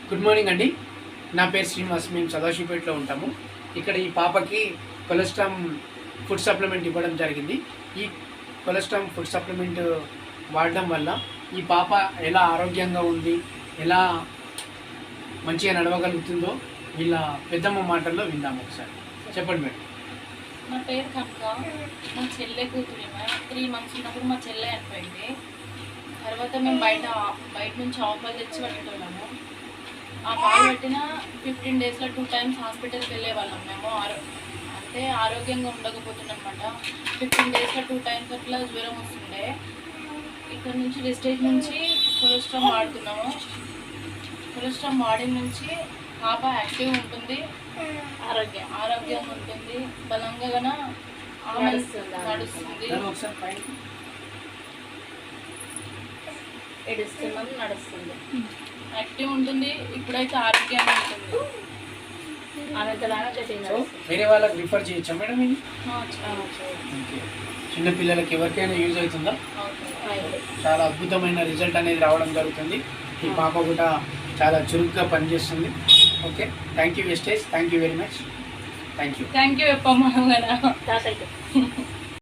Good morning అండి. నా పేరు శ్రీనివాస్. మేము సదాశివపేటలో ఉంటాము. ఇక్కడ ఈ పాపకి కొలెస్ట్రామ్ ఫుడ్ సప్లిమెంట్ ఇవ్వడం జరిగింది. ఈ కొలెస్ట్రామ్ ఫుడ్ సప్లిమెంట్ వాడడం వల్ల ఈ పాప ఎలా ఆరోగ్యంగా ఉంది, ఎలా మంచిగా నడవగలుగుతుందో వీళ్ళ పెద్దమ్మ మాటల్లో విందాము. ఒకసారి చెప్పండి మేడం. నా పేరు కనుక, మా చెల్లె కూతురు. 3 months ఉన్నప్పుడు మా చెల్లె అయిపోయింది. తర్వాత మేము బయట నుంచి ఆఫర్ తెచ్చి పట్టుకున్నాము. ఆ పాలు పెట్టిన 15 daysలో 2 times హాస్పిటల్కి వెళ్ళేవాళ్ళం మేము. అంటే ఆరోగ్యంగా ఉండకపోతుందన్నమాట. 15 daysలో 2 times అట్లా జ్వరం వస్తుండే. ఇక్కడ నుంచి డిస్ట్రిక్ట్ నుంచి కొలెస్ట్రామ్ వాడుతున్నాము. కొలెస్ట్రామ్ వాడిన నుంచి పాప యాక్టివ్ ఉంటుంది, ఆరోగ్యంగా ఉంటుంది, బలంగా నడుస్తుంది, నడుస్తుంది, యాక్టివ్ ఉంటుంది. ఇప్పుడైతే ఆరోగ్యంగా ఉంటుంది. వేరే వాళ్ళకి రిఫర్ చేయొచ్చా మేడం? ఇది చిన్న పిల్లలకి ఎవరికైనా యూజ్ అవుతుందా? చాలా అద్భుతమైన రిజల్ట్ అనేది రావడం జరుగుతుంది. ఈ పాప కూడా చాలా చురుగ్గా పనిచేస్తుంది. ఓకే, థ్యాంక్ యూ వెస్టేజ్. Thank you very much. Thank you చెప్పమ్మా.